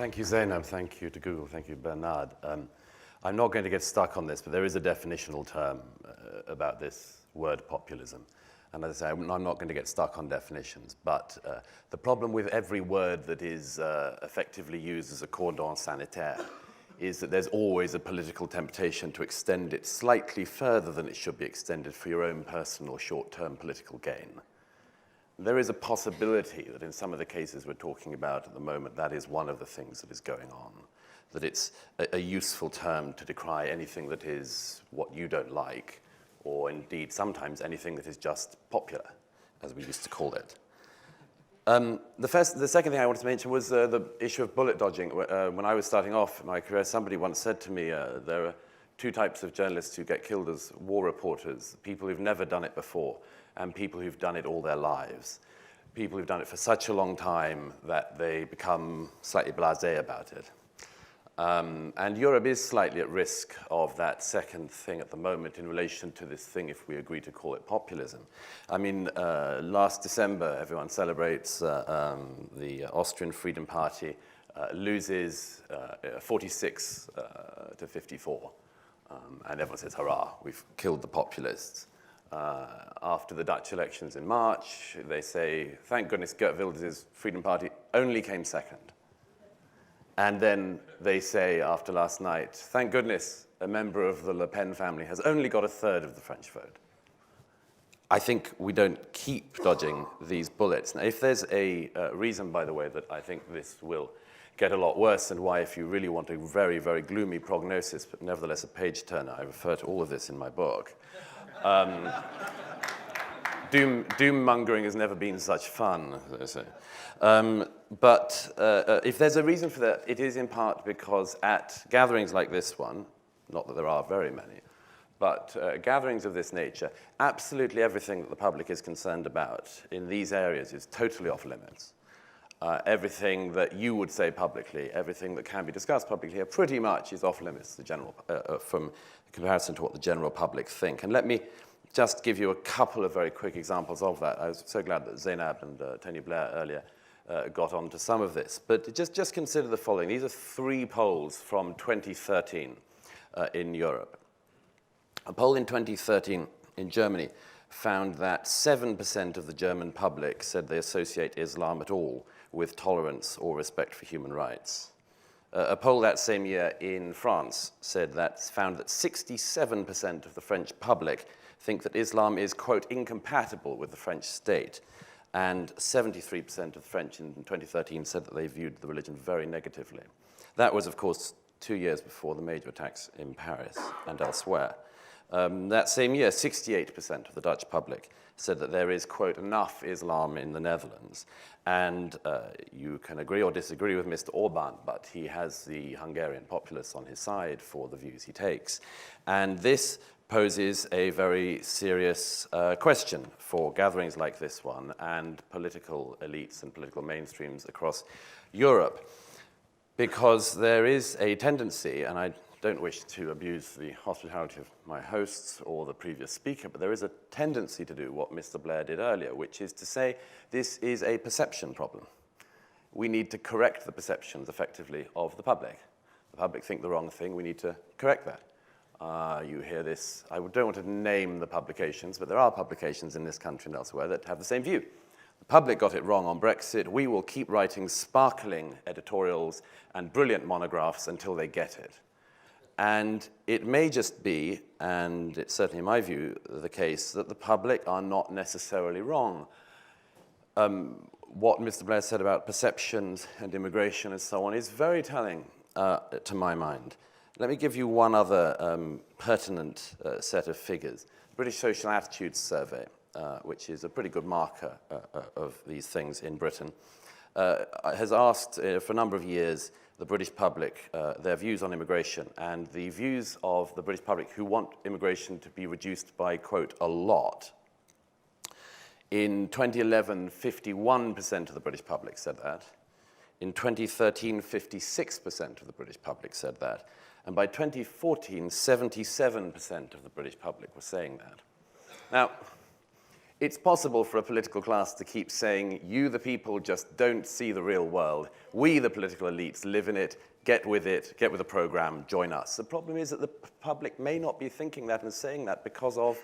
Thank you, Zainab. Thank you to Google. Thank you, Bernard. I'm not going to get stuck on this, but there is a definitional term about this word populism. And as I say, I'm not going to get stuck on definitions, but the problem with every word that is effectively used as a cordon sanitaire is that there's always a political temptation to extend it slightly further than it should be extended for your own personal short-term political gain. There is a possibility that in some of the cases we're talking about at the moment, that is one of the things that is going on, that it's a useful term to decry anything that is what you don't like, or indeed sometimes anything that is just popular, as we used to call it. The second thing I wanted to mention was the issue of bullet dodging. When I was starting off my career, somebody once said to me, there are two types of journalists who get killed as war reporters, people who've never done it before, and people who've done it all their lives. People who've done it for such a long time that they become slightly blasé about it. And Europe is slightly at risk of that second thing at the moment in relation to this thing, if we agree to call it populism. I mean, last December, everyone celebrates the Austrian Freedom Party loses 46 to 54. And everyone says, hurrah, we've killed the populists. After the Dutch elections in March, they say, thank goodness Geert Wilders' Freedom Party only came second. And then they say, after last night, thank goodness a member of the Le Pen family has only got a third of the French vote. I think we don't keep dodging these bullets. Now, if there's a reason, by the way, that I think this will get a lot worse, and why, if you really want a very, very gloomy prognosis, but nevertheless a page-turner, I refer to all of this in my book. Doom-mongering has never been such fun, as they say. But if there's a reason for that, it is in part because at gatherings like this one, not that there are very many, but gatherings of this nature, absolutely everything that the public is concerned about in these areas is totally off limits. Everything that you would say publicly, everything that can be discussed publicly here pretty much is off limits to general, from comparison to what the general public think. And let me just give you a couple of very quick examples of that. I was so glad that Zainab and Tony Blair earlier got on to some of this. But just consider the following. These are 3 polls from 2013 in Europe. A poll in 2013 in Germany found that 7% of the German public said they associate Islam at all with tolerance or respect for human rights. A poll that same year in France found that 67% of the French public think that Islam is, quote, incompatible with the French state. And 73% of the French in 2013 said that they viewed the religion very negatively. That was, of course, 2 years before the major attacks in Paris and elsewhere. That same year, 68% of the Dutch public said that there is, quote, enough Islam in the Netherlands. And you can agree or disagree with Mr. Orban, but he has the Hungarian populace on his side for the views he takes. And this poses a very serious question for gatherings like this one and political elites and political mainstreams across Europe. Because there is a tendency, and I don't wish to abuse the hospitality of my hosts or the previous speaker, but there is a tendency to do what Mr. Blair did earlier, which is to say this is a perception problem. We need to correct the perceptions, effectively, of the public. The public think the wrong thing. We need to correct that. You hear this. I don't want to name the publications, but there are publications in this country and elsewhere that have the same view. The public got it wrong on Brexit. We will keep writing sparkling editorials and brilliant monographs until they get it. And it may just be, and it's certainly in my view, the case that the public are not necessarily wrong. What Mr. Blair said about perceptions and immigration and so on is very telling to my mind. Let me give you one other pertinent set of figures. British Social Attitudes Survey, which is a pretty good marker of these things in Britain, has asked for a number of years the British public their views on immigration, and the views of the British public who want immigration to be reduced by, quote, a lot. In 2011, 51% of the British public said that. In 2013, 56% of the British public said that. And by 2014, 77% of the British public were saying that. Now, it's possible for a political class to keep saying, you, the people, just don't see the real world. We, the political elites, live in it, get with the program, join us. The problem is that the public may not be thinking that and saying that because of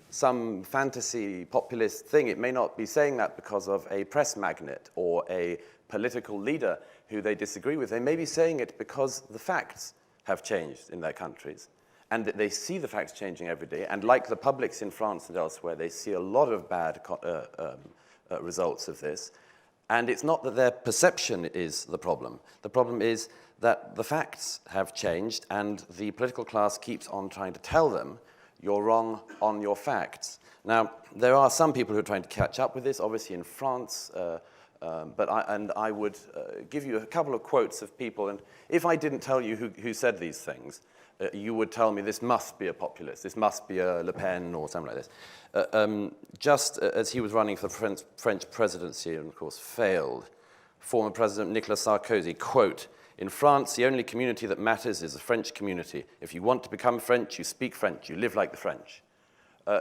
some fantasy populist thing. It may not be saying that because of a press magnate or a political leader who they disagree with. They may be saying it because the facts have changed in their countries, and that they see the facts changing every day. And like the publics in France and elsewhere, they see a lot of bad results of this. And it's not that their perception is the problem. The problem is that the facts have changed, and the political class keeps on trying to tell them, you're wrong on your facts. Now, there are some people who are trying to catch up with this, obviously in France, but I would give you a couple of quotes of people, and if I didn't tell you who said these things, you would tell me this must be a populist, this must be a Le Pen or something like this. Just as he was running for the French presidency and, of course, failed, former President Nicolas Sarkozy, quote, "In France, the only community that matters is the French community. If you want to become French, you speak French, you live like the French."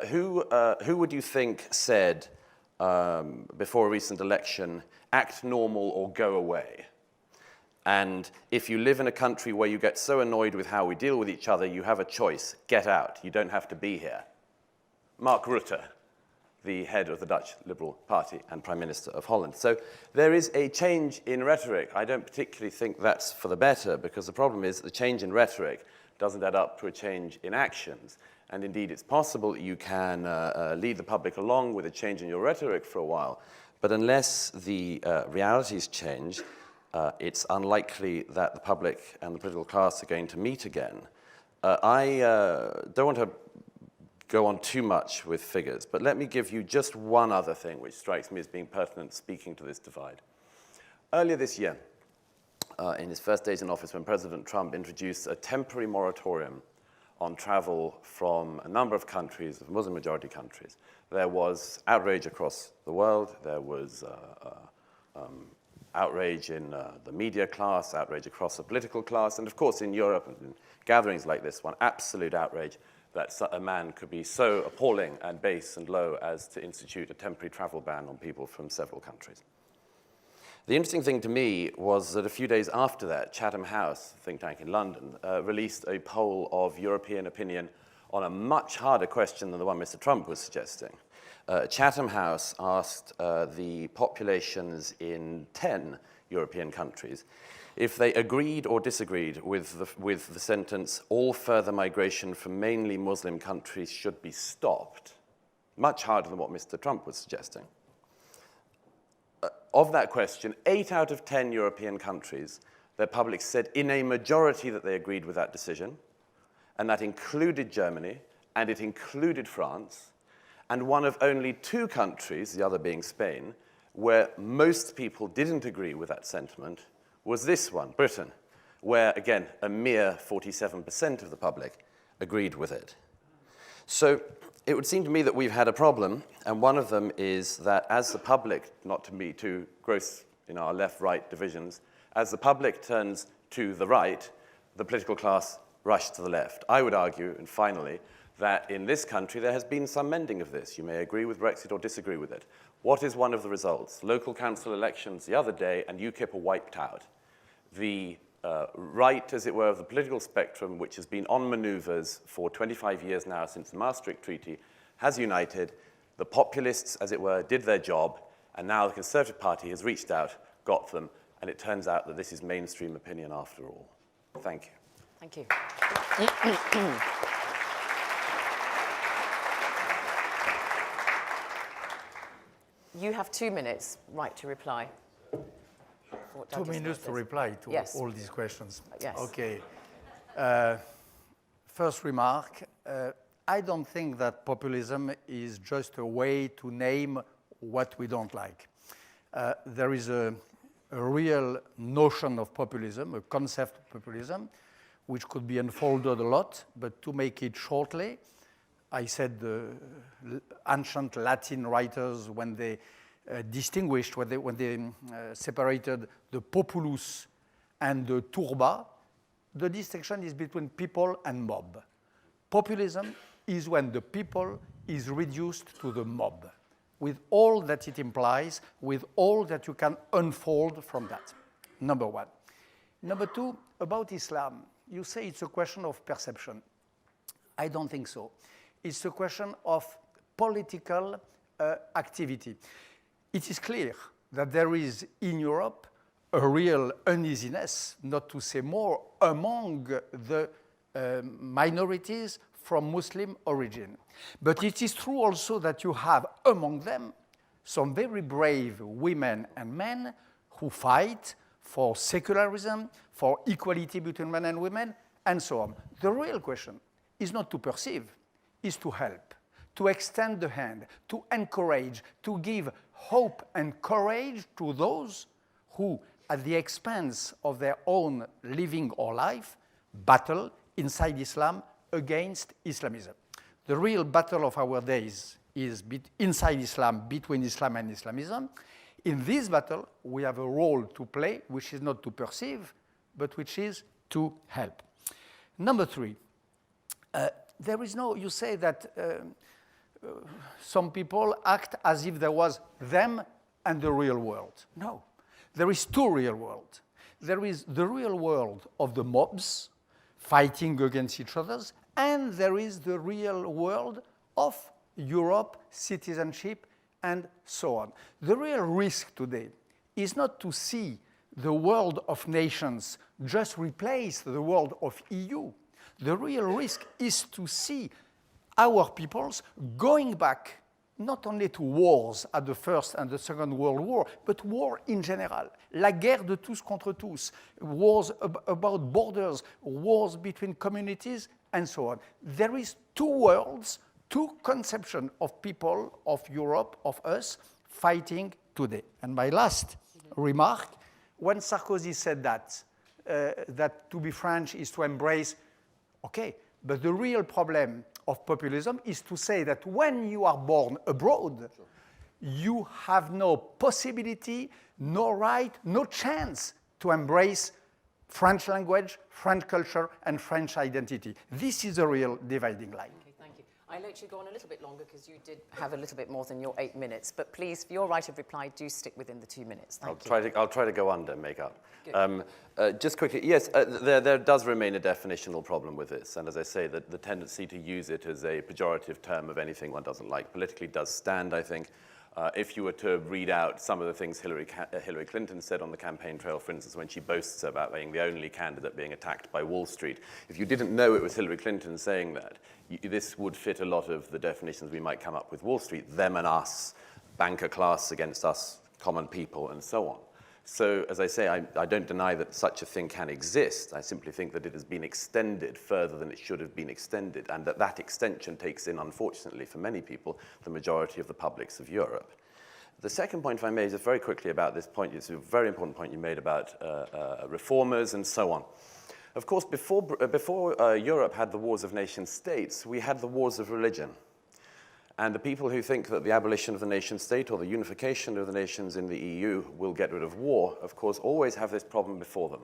Who would you think said before a recent election, act normal or go away? And if you live in a country where you get so annoyed with how we deal with each other, you have a choice, get out, you don't have to be here. Mark Rutte, the head of the Dutch Liberal Party and Prime Minister of Holland. So there is a change in rhetoric. I don't particularly think that's for the better, because the problem is that the change in rhetoric doesn't add up to a change in actions. And indeed, it's possible that you can lead the public along with a change in your rhetoric for a while, but unless the realities change, it's unlikely that the public and the political class are going to meet again. I don't want to go on too much with figures, but let me give you just one other thing which strikes me as being pertinent speaking to this divide. Earlier this year, in his first days in office, when President Trump introduced a temporary moratorium on travel from a number of countries, Muslim-majority countries, there was outrage across the world. There was outrage in the media class, outrage across the political class, and of course in Europe, and in gatherings like this one, absolute outrage that a man could be so appalling and base and low as to institute a temporary travel ban on people from several countries. The interesting thing to me was that a few days after that, Chatham House, a think tank in London, released a poll of European opinion on a much harder question than the one Mr. Trump was suggesting. Chatham House asked the populations in 10 European countries if they agreed or disagreed with the sentence, all further migration from mainly Muslim countries should be stopped. Much harder than what Mr. Trump was suggesting. Of that question, 8 out of 10 European countries, their public said in a majority that they agreed with that decision, and that included Germany, and it included France, and one of only 2 countries, the other being Spain, where most people didn't agree with that sentiment, was this one, Britain, where, again, a mere 47% of the public agreed with it. So it would seem to me that we've had a problem, and one of them is that as the public, not to be too gross in our left-right divisions, as the public turns to the right, the political class rush to the left. I would argue, and finally, that in this country there has been some mending of this. You may agree with Brexit or disagree with it. What is one of the results? Local council elections the other day, and UKIP are wiped out. The right, as it were, of the political spectrum, which has been on maneuvers for 25 years now since the Maastricht Treaty, has united. The populists, as it were, did their job, and now the Conservative Party has reached out, got them, and it turns out that this is mainstream opinion after all. Thank you. Thank you. You have 2 minutes, right, to reply. 2 minutes to reply to yes. all these questions. Yes. Okay. First remark, I don't think that populism is just a way to name what we don't like. There is a real notion of populism, a concept of populism, which could be unfolded a lot, but to make it shortly, I said the ancient Latin writers, when they distinguished, when they separated the populus and the turba, the distinction is between people and mob. Populism is when the people is reduced to the mob. with all that it implies, with all that you can unfold from that. Number one. Number two, about Islam, you say it's a question of perception. I don't think so. It's a question of political activity. It is clear that there is in Europe a real uneasiness, not to say more, among the minorities from Muslim origin. But it is true also that you have among them some very brave women and men who fight for secularism, for equality between men and women, and so on. The real question is not to perceive, is to help, to extend the hand, to encourage, to give hope and courage to those who, at the expense of their own living or life, battle inside Islam against Islamism. The real battle of our days is inside Islam, between Islam and Islamism. In this battle, we have a role to play, which is not to perceive, but which is to help. Number three, there is no, you say that some people act as if there was them and the real world. No, there is two real worlds. There is the real world of the mobs fighting against each other, and there is the real world of Europe, citizenship, and so on. The real risk today is not to see the world of nations just replace the world of EU. The real risk is to see our peoples going back not only to wars at the First and the Second World War, but war in general. La guerre de tous contre tous, wars about borders, wars between communities, and so on. There is two worlds, two conceptions of people, of Europe, of us, fighting today. And my last remark, when Sarkozy said that to be French is to embrace, okay, but the real problem of populism is to say that when you are born abroad, you have no possibility, no right, no chance to embrace French language, French culture, and French identity. This is a real dividing line. Okay, thank you. I let you go on a little bit longer because you did have a little bit more than your 8 minutes. But please, for your right of reply, do stick within the 2 minutes. Thank you. I'll try to go under and make up. Just quickly, yes, there does remain a definitional problem with this. And as I say, the tendency to use it as a pejorative term of anything one doesn't like politically does stand, I think. If you were to read out some of the things Hillary Clinton said on the campaign trail, for instance, when she boasts about being the only candidate being attacked by Wall Street, if you didn't know it was Hillary Clinton saying that, this would fit a lot of the definitions we might come up with Wall Street, them and us, banker class against us, common people, and so on. So, as I say, I don't deny that such a thing can exist. I simply think that it has been extended further than it should have been extended, and that extension takes in, unfortunately, for many people, the majority of the publics of Europe. The second point, if I may, is very quickly about this point. It's a very important point you made about reformers and so on. Of course, before Europe had the wars of nation-states, we had the wars of religion. And the people who think that the abolition of the nation-state or the unification of the nations in the EU will get rid of war, of course, always have this problem before them,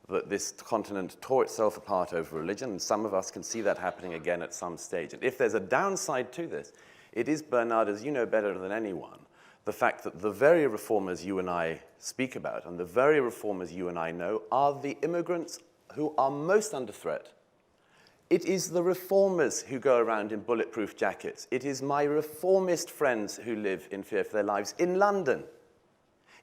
that this continent tore itself apart over religion, and some of us can see that happening again at some stage. And if there's a downside to this, it is, Bernard, as you know better than anyone, the fact that the very reformers you and I speak about, and the very reformers you and I know, are the immigrants who are most under threat. It is the reformers who go around in bulletproof jackets. It is my reformist friends who live in fear for their lives in London.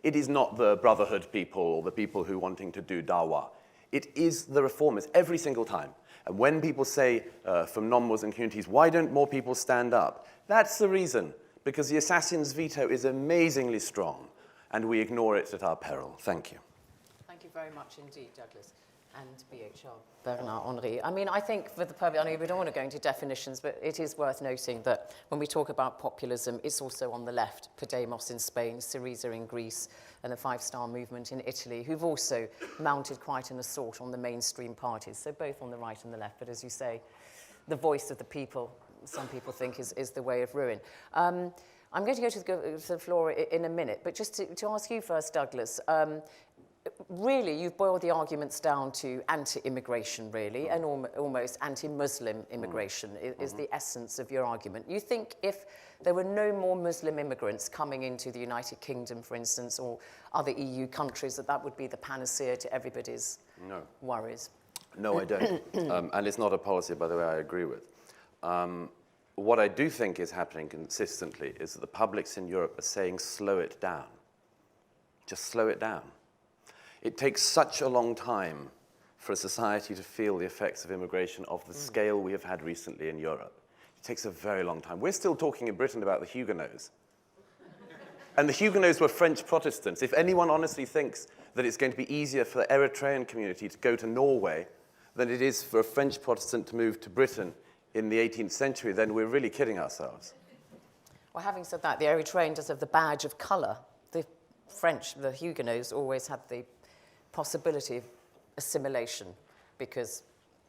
It is not the Brotherhood people or the people who are wanting to do dawah. It is the reformers every single time. And when people say from non-Muslim communities, why don't more people stand up? That's the reason, because the assassin's veto is amazingly strong, and we ignore it at our peril. Thank you. Thank you very much indeed, Douglas. And BHR, Bernard Henry. I mean, I think for the purpose, I mean, we don't want to go into definitions, but it is worth noting that when we talk about populism, it's also on the left. Podemos in Spain, Syriza in Greece, and the Five Star Movement in Italy, who've also mounted quite an assault on the mainstream parties. So both on the right and the left. But as you say, the voice of the people, some people think is the way of ruin. I'm going to go to the floor in a minute, but just to ask you first, Douglas, really, you've boiled the arguments down to anti-immigration, really, and almost anti-Muslim immigration is the essence of your argument. You think if there were no more Muslim immigrants coming into the United Kingdom, for instance, or other EU countries, that would be the panacea to everybody's worries? No, I don't. And it's not a policy, by the way, I agree with. What I do think is happening consistently is that the publics in Europe are saying, slow it down. Just slow it down. It takes such a long time for a society to feel the effects of immigration of the scale we have had recently in Europe. It takes a very long time. We're still talking in Britain about the Huguenots. And the Huguenots were French Protestants. If anyone honestly thinks that it's going to be easier for the Eritrean community to go to Norway than it is for a French Protestant to move to Britain in the 18th century, then we're really kidding ourselves. Well, having said that, the Eritrean does have the badge of colour. The French, the Huguenots, always had the possibility of assimilation, because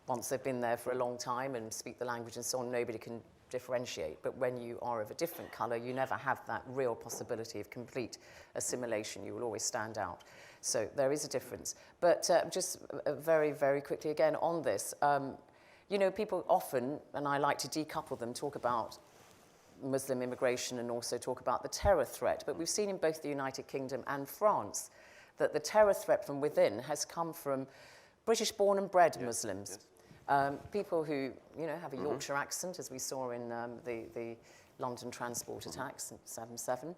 once they've been there for a long time and speak the language and so on, nobody can differentiate. But when you are of a different colour, you never have that real possibility of complete assimilation. You will always stand out. So there is a difference. But just very, very quickly again on this, you know, people often, and I like to decouple them, talk about Muslim immigration and also talk about the terror threat. But we've seen in both the United Kingdom and France that the terror threat from within has come from British-born and bred Muslims. People who, you know, have a Yorkshire accent, as we saw in the London transport attacks in 7/7.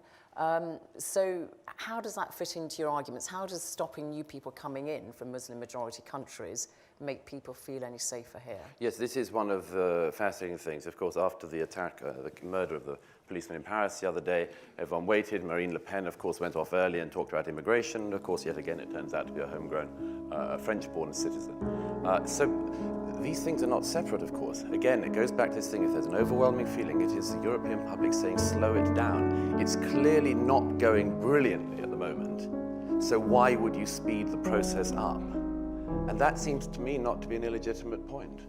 So how does that fit into your arguments? How does stopping new people coming in from Muslim-majority countries make people feel any safer here? Yes, this is one of the fascinating things. Of course, after the attack, the murder of the policeman in Paris the other day, everyone waited. Marine Le Pen, of course, went off early and talked about immigration. Of course, yet again, it turns out to be a homegrown French-born citizen. So these things are not separate, of course. Again, it goes back to this thing, if there's an overwhelming feeling, it is the European public saying, slow it down. It's clearly not going brilliantly at the moment. So why would you speed the process up? And that seems to me not to be an illegitimate point.